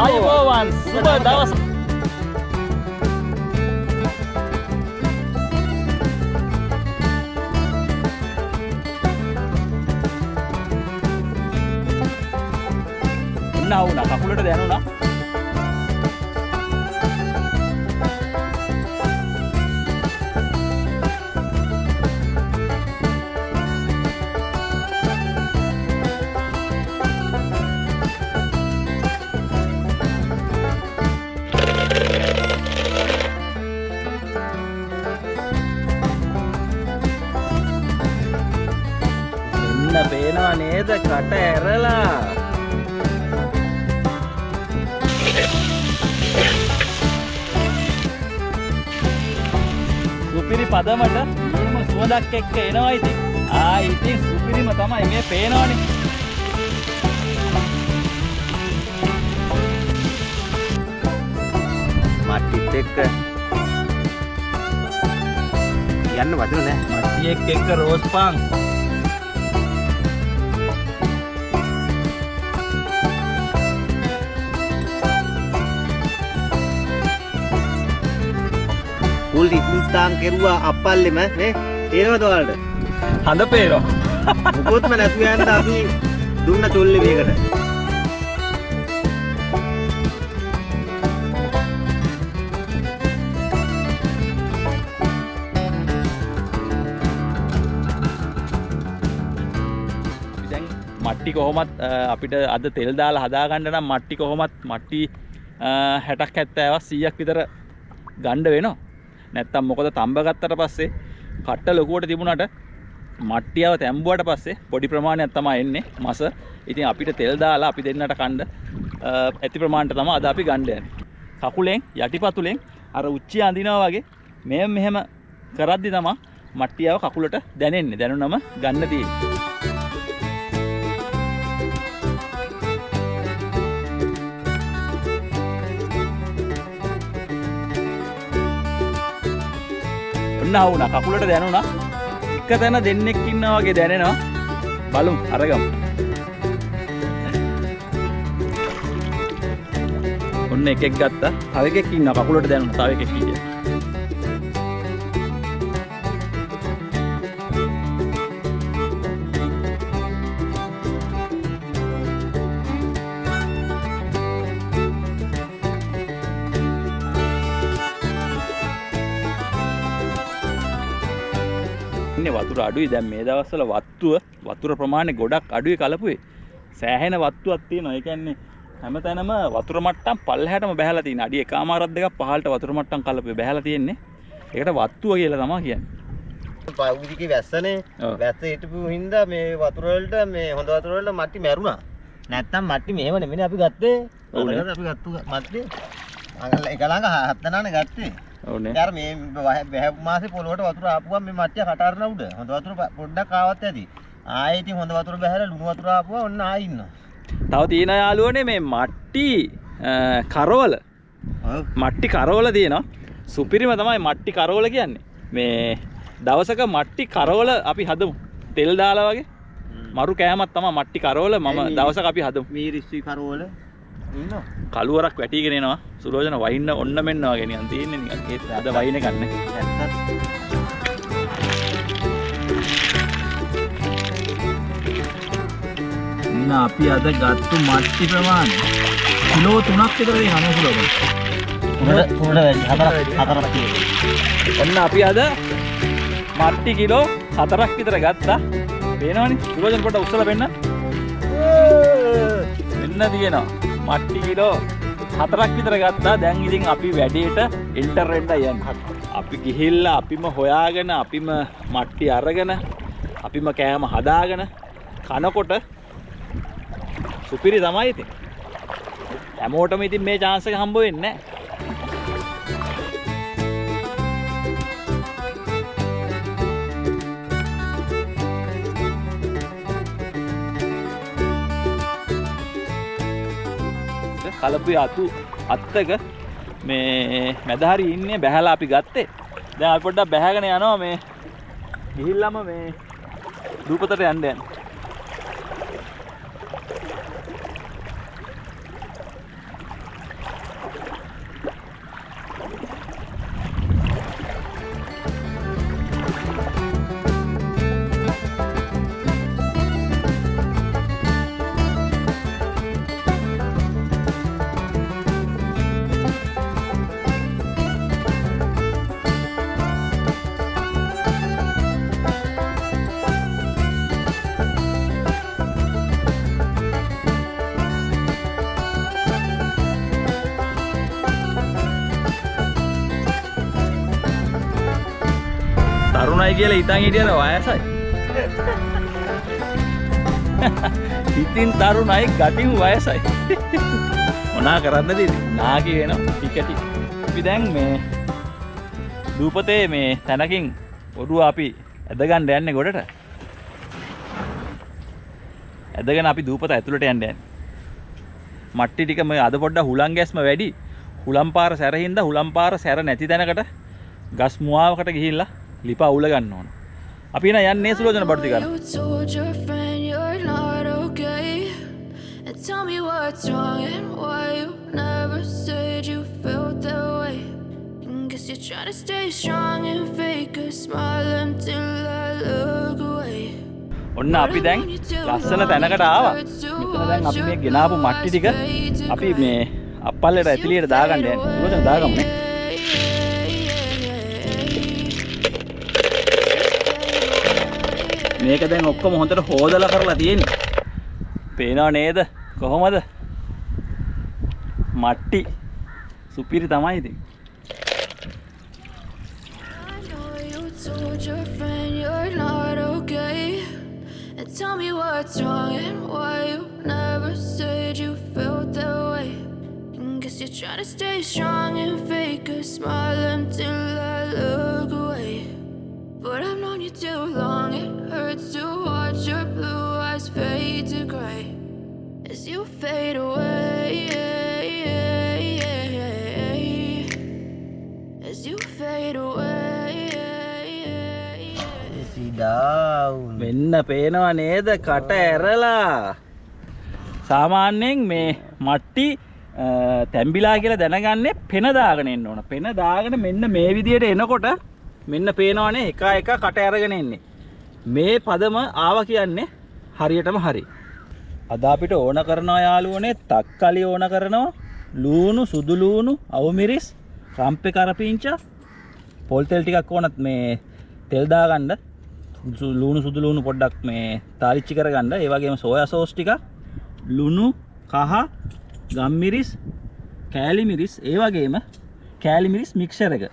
ආයුබෝවන් සුබ දවස. වුණා කකුලට දැනුණා. එන්න පේනවා නේද කට ඇරලා. සුපිරි පදමට එහෙම සුවඳක් එක්ක එනවා ඉතින්. ඉතින් සුපිරිම තමයි මේ පේනවනේ. මට්ටිත් එක්ක යන්න වදින නෑ. මට්ටියෙක් එක්ක රෝස් පාන්. උල් ඉක්මනටම කෙරුවා අප්පල්ලෙම නේ තේරෙනවද ඔයාලට? හඳ පේනවා. මොකොත්ම නැතුව යන්න අපි දුන්න චොල්ලේ මේකට. දැන් මට්ටි කොහොමත් අපිට අද තෙල් දාලා හදා ගන්න නම් මට්ටි කොහොමත් මට්ටි 60ක් 70ක් 100ක් විතර ගන්න වෙනවා. නැත්තම් මොකද තඹ ගත්තට පස්සේ කට්ට ලොකුවට තිබුණාට මට්ටියව තැඹුවට පස්සේ පොඩි ප්‍රමාණයක් තමයි එන්නේ මස. ඉතින් අපිට තෙල් දාලා අපි දෙන්නට කන්න ඇති ප්‍රමාණයට තමයි අද අපි ගන්න යන්නේ. කකුලෙන් යටිපතුලෙන් අර උච්චිය අඳිනවා වගේ මෙහෙම කරද්දි තමයි මට්ටියව කකුලට දැනෙන්නේ. දැනුනම ගන්න තියෙන්නේ. වුණා කකුලට දැනුණා. එක තැන දෙන්නෙක් ඉන්නා වගේ දැනෙනවා. බලමු අරගමු. ඔන්න එකෙක් ගත්තා. තව එකෙක් ඉන්නවා කකුලට දැනුණා. තව එකෙක් ඉන්නේ. වතුර අඩුයි. දැන් මේ දවස්වල වතුර ප්‍රමාණය ගොඩක් අඩුයි කලපුවේ. සෑහෙන වත්තුවක් තියෙනවා. ඒ කියන්නේ හැමතැනම වතුර මට්ටම් පල්ලෙහාටම බහැලා තියෙන. අඩි 1මාරක් දෙකක් පහළට වතුර මට්ටම් කලපුවේ බහැලා තියෙන්නේ. ඒකට වත්තුව කියලා තමයි කියන්නේ. පෞද්ගලික වැස්සනේ. වැස්ස හිටපු හින්දා මේ වතුර වලට මේ හොඳ වතුර වලට මට්ටි මැරුණා. නැත්තම් මට්ටි මෙහෙම නෙමෙයි අපි ගත්තේ. අපි ගත්තු මට්ටි එක ළඟ 7 දෙනානේ ගත්තේ. ඕනේ. යාර මේ වැහ මාසේ පොළොවට වතුර ආපුවම මේ මට්ටිය කටාරන උඩ. හොඳ වතුර පොඩ්ඩක් ආවත් ඇති. ආයෙ ඉතින් හොඳ වතුර බහැලා ලුණු වතුර ආපුවා ඔන්න ආයෙ ඉන්නවා. තව තියෙන යාළුවනේ මේ මට්ටි කරවල. මට්ටි කරවල තියෙනවා. සුපිරිම තමයි මට්ටි කරවල කියන්නේ. මේ දවසක මට්ටි කරවල අපි හදමු. තෙල් දාලා වගේ. මරු කෑමක් තමයි මට්ටි කරවල මම දවසක අපි හදමු. මීරිස්සි කරවල ඉන්නවා. කළුවරක් වැටිගෙන එනවා. සුරෝජන වයින්න ඔන්න මෙන්න වගේ නිකන් තියෙන්නේ නිකන්. ඒත් අද වයින් එක ගන්න. ඉන්න අපි අද ගත්තු මට්ටි ප්‍රමාණය කිලෝ 3ක් විතර දෙනවා සුරෝජන. තුනට වැඩි හතරක් තියෙනවා. ඔන්න අපි අද මට්ටි කිලෝ 4ක් විතර ගත්තා. පේනවනේ සුරෝජන පොඩ්ඩක් උස්සලා පෙන්න. මෙන්න තියෙනවා. මට්ටි කිලෝ 4ක් විතර ගත්තා. දැන් ඉතින් අපි වැඩේට එන්ටර් වෙන්න යන්නේ. අපි ගිහිල්ලා අපිම හොයාගෙන අපිම මට්ටි අරගෙන අපිම කෑම හදාගෙන කනකොට සුපිරි තමයි ඉතින්. හැමෝටම ඉතින් මේ chance එක හම්බ වෙන්නේ නැහැ. කලපුවේ අත්තක මේ මැදහරි ඉන්නේ බැහැලා අපි ගත්තේ. දැන් අපි පොඩ්ඩක් බැහැගෙන යනවා මේ ගිහිල්ලාම මේ දූපතට යන්න. තරුණයි කියලා හිතන් හිටියද වයසයි. ඉතින් තරුණයි ගටින් වයසයි. මොනා කරන්නද නාකි වෙනවා ටික ටික. අපි දැන් මේ දූපතේ මේ තැනකින් ඔඩුව අපි ඇදගන්න යන්නේ ගොඩට. ඇදගෙන අපි දූපත ඇතුළට යන්න යන්නේ. මට්ටි ටික මේ අද පොඩ්ඩක් හුලං ගැස්ම වැඩි. හුලම් පාර සැරින්ද හුලම් පාර සැර නැති තැනකට ගස් මුවාවකට ගිහිල්ලා ලිපා උල ගන්න ඕන. අපි එන යන්නේ සුලෝචන බඩු ටික. Tell me what's wrong and why you never said you felt that way. Guess you're trying to stay strong and fake a smile until I look away. ඔන්න අපි දැන් ලස්සන තැනකට ආවා. මෙතන දැන් අපි මේ ගෙනාවු මට්ටි ටික අපි මේ අප්පල්ලේට ඇතිලියට දාගන්න යන්නේ. සුලෝචන දාගමු නේ. මේක දැන් ඔක්කොම හොඳට හොදලා කරලා තියෙන්නේ. පේනව නේද? කොහොමද? මට්ටි සුපිරි තමයි ඉතින්. Tell me what's wrong and why you never said you felt that way. Guess you're trying to stay strong and fake a smile until I look away. But I've known you too long, it hurts to watch your blue eyes fade to grey as you fade away, as you fade away. වෙන්න පේනව නේද කට ඇරලා. සාමාන්‍යයෙන් මේ මට්ටි තැම්බිලා කියලා දැනගන්නේ පෙන දාගෙන එන්න ඕන. පෙන දාගෙන මෙන්න මේ විදියට එනකොට මෙන්න පේනවනේ එක එක කට ඇරගෙන එන්නේ. මේ පදම ආවා කියන්නේ හරියටම හරි. අද අපිට ඕන කරනවා යාළුවනේ තක්කලි ඕන කරනවා, ලූණු, සුදු ලූණු, අවුමිරිස්, රම්පේ කරපිංචා, පොල් තෙල් ටිකක් ඕනත් මේ තෙල් දාගන්න. ලූණු සුදු ලූණු පොඩ්ඩක් මේ තාලිච්චි කරගන්න. ඒ වගේම සෝයා සෝස් ටිකක්, ලුණු, කහ, ගම්මිරිස්, කෑලි මිරිස්, ඒ වගේම කෑලි මිරිස් මික්සර් එක.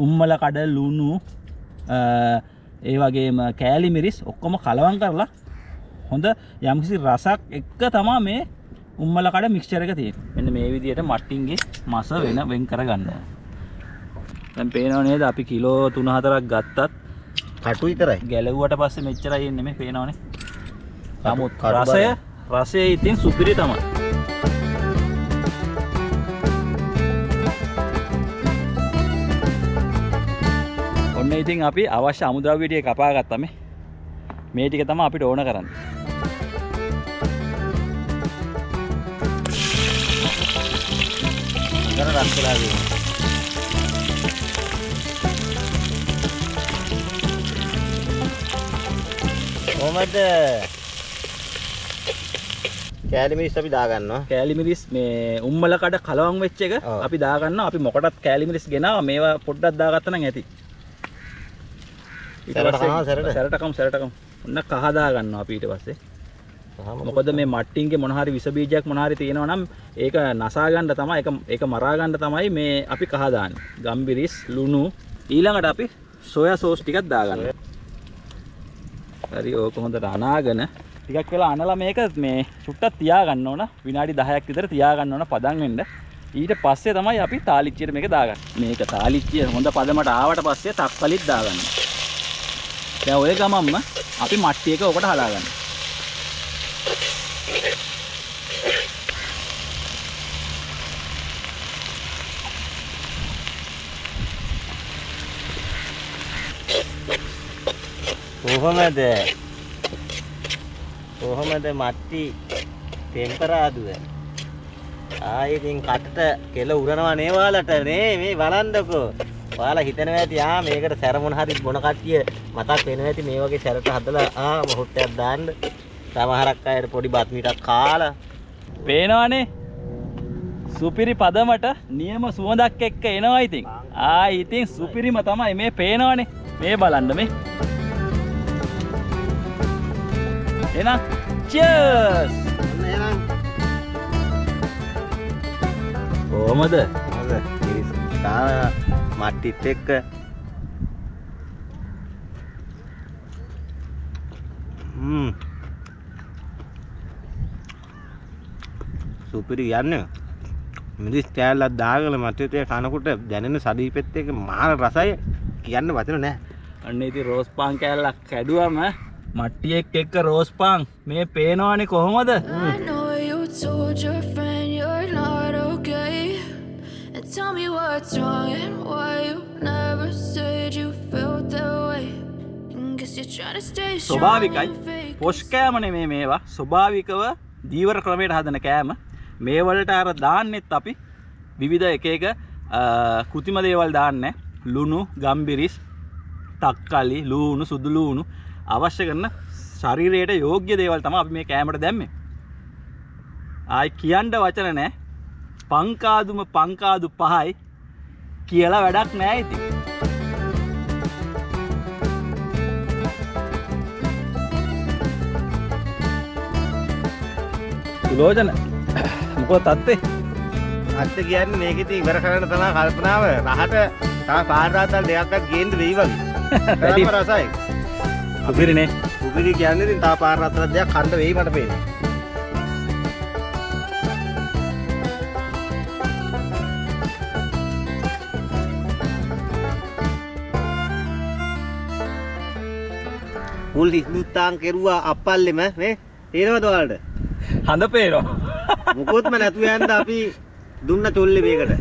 උම්මල කඩ, ලුණු, ඒ වගේම කෑලි මිරිස් ඔක්කොම කලවම් කරලා හොඳ යම්කිසි රසක් එක්ක තමයි මේ උම්මල කඩ මික්ස්චර් එක තියෙන්නේ. මෙන්න මේ විදිහට මට්ටින්ගේ මස වෙන් කරගන්න ඕන. දැන් පේනව නේද අපි කිලෝ 3-4ක් ගත්තත් කටු විතරයි. ගැලවුවට පස්සේ මෙච්චරයි එන්නේ මේ පේනවනේ. නමුත් රසය ඉතින් සුපිරි තමයි. ඔන්න ඉතින් අපි අවශ්‍ය අමුද්‍රව්‍ය ටික කපා ගත්තා මේ ටික තමයි අපිට ඕන කරන්නේ. අර රස්සලා දෙන්න. කොහමද? කෑලි මිරිස් අපි දා ගන්නවා. කෑලි මිරිස් මේ උම්මල කඩ කලවම් වෙච්ච එක අපි දා ගන්නවා. අපි මොකටත් කෑලි මිරිස් ගෙනාවා. මේවා පොඩ්ඩක් දාගත්තා නම් ඇති. සැරටකම් ඔන්න කහ දා ගන්නවා අපි ඊට පස්සේ. මොකද මේ මට්ටින්ගේ මොන හරි විස බීජයක් මොන හරි තියෙනවා නම් ඒක නසා ගන්න තමයි ඒක මරා ගන්න තමයි මේ අපි කහ දාන්නේ. ගම්බිරිස්, ලුණු, ඊළඟට අපි සෝයා සෝස් ටිකක් දා ගන්නවා. හරි ඕක හොඳට අනාගෙන ටිකක් වෙලා අනලා මේක මේ සුට්ටක් තියා ගන්න ඕන. විනාඩි 10ක් විතර තියා ගන්න ඕන පදන් වෙන්න. ඊට පස්සේ තමයි අපි තාලිච්චියට මේක දාගන්නේ. මේක තාලිච්චිය හොඳ පදමට ආවට පස්සේ තක්කලිත් දාගන්න. දැන් ඔය ගමම්ම අපි මට්ටි එක ඔකට හදාගන්න. කොහොමද මට්ටි ටෙම්පරාදුව? ආයෙකින් කටට කෙල උරනවා නේ ඔයාලට නේ මේ බලන්නකෝ. ඔයාලා හිතනවා ඇති මේකට සැර මොන හරි බොන කට්ටිය මතක් වෙනවා ඇති මේ වගේ සැරට හදලා මොහොට්ටයක් දාන්න. සමහරක් අයට පොඩි බත් මිටක් කාලා. පේනවනේ සුපිරි පදමට නියම සුවඳක් එක්ක එනවා ඉතින්. ඉතින් සුපිරිම තමයි මේ පේනවනේ. මේ බලන්න මේ. එහෙනම් cheers. කොහමද? මට්ටිත් එක්ක සුපිරි යන්නේ. මිරිස් කෑල්ලක් දාගෙන මට ඒ කනකොට දැනෙන සදීපෙත් එක මාර රසයි කියන්න වචන නැහැ. අන්න ඉතින් රෝස් පාන් කෑල්ලක් කැඩුවම මට්ටියෙක් එක්ක රෝස් පාන් මේ පේනවනේ කොහොමද? I know you told your friend you're not okay. And tell me what's wrong and why you never said you felt that way. And guess you're trying to stay strong ස්වභාවිකයි. and fake. Posh කෑම නෙමේ මේවා. ස්වභාවිකව දීවර ක්‍රමයට හදන කෑම. මේ වලට අර දාන්නෙත් අපි විවිධ එක එක කෘතිම දේවල් දාන්නේ. ලුණු, ගම්බිරිස්, තක්කලි, ලූණු, සුදු ලූණු අවශ්‍ය කරන ශරීරයට යෝග්‍ය දේවල් තමයි අපි මේ කෑමට දැම්මේ. ආයි කියන්න වචන නැහැ. පංකාදුම පංකාදු 5යි කියලා වැඩක් නැහැ ඉතින්. සුලෝචන මොකද තත්ත්වේ? අත්ත කියන්නේ මේක ඉතින් ඉවර කරන්න තමයි කල්පනාව. රහට තා පාර රාතල් දෙකක්වත් ගේන්න වෙයි වගේ. තරම රසයි. සුපිරිනේ. උපිරි කියන්නේ ඉතින් තා පාර රාතල් දෙකක් කන්න වෙයි මට පේන්නේ. මුල් හිස්මුත්තාන් කෙරුවා අප්පල්ලෙම නේ තේරෙනවද ඔයාලට? හඳ පේනවා. මුකුත්ම නැතුව යන්න අපි දුන්න චොල්ලේ මේකට.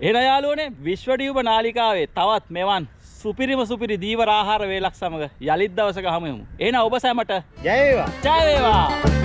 එහෙනම් යාළුවනේ විශ්වඩියුබ නාලිකාවේ තවත් මෙවන් සුපිරි දීවර ආහාර වේලක් සමග යලිත් දවසක හමු වෙමු. එහෙනම් ඔබ සැමට ජය වේවා. ජය වේවා.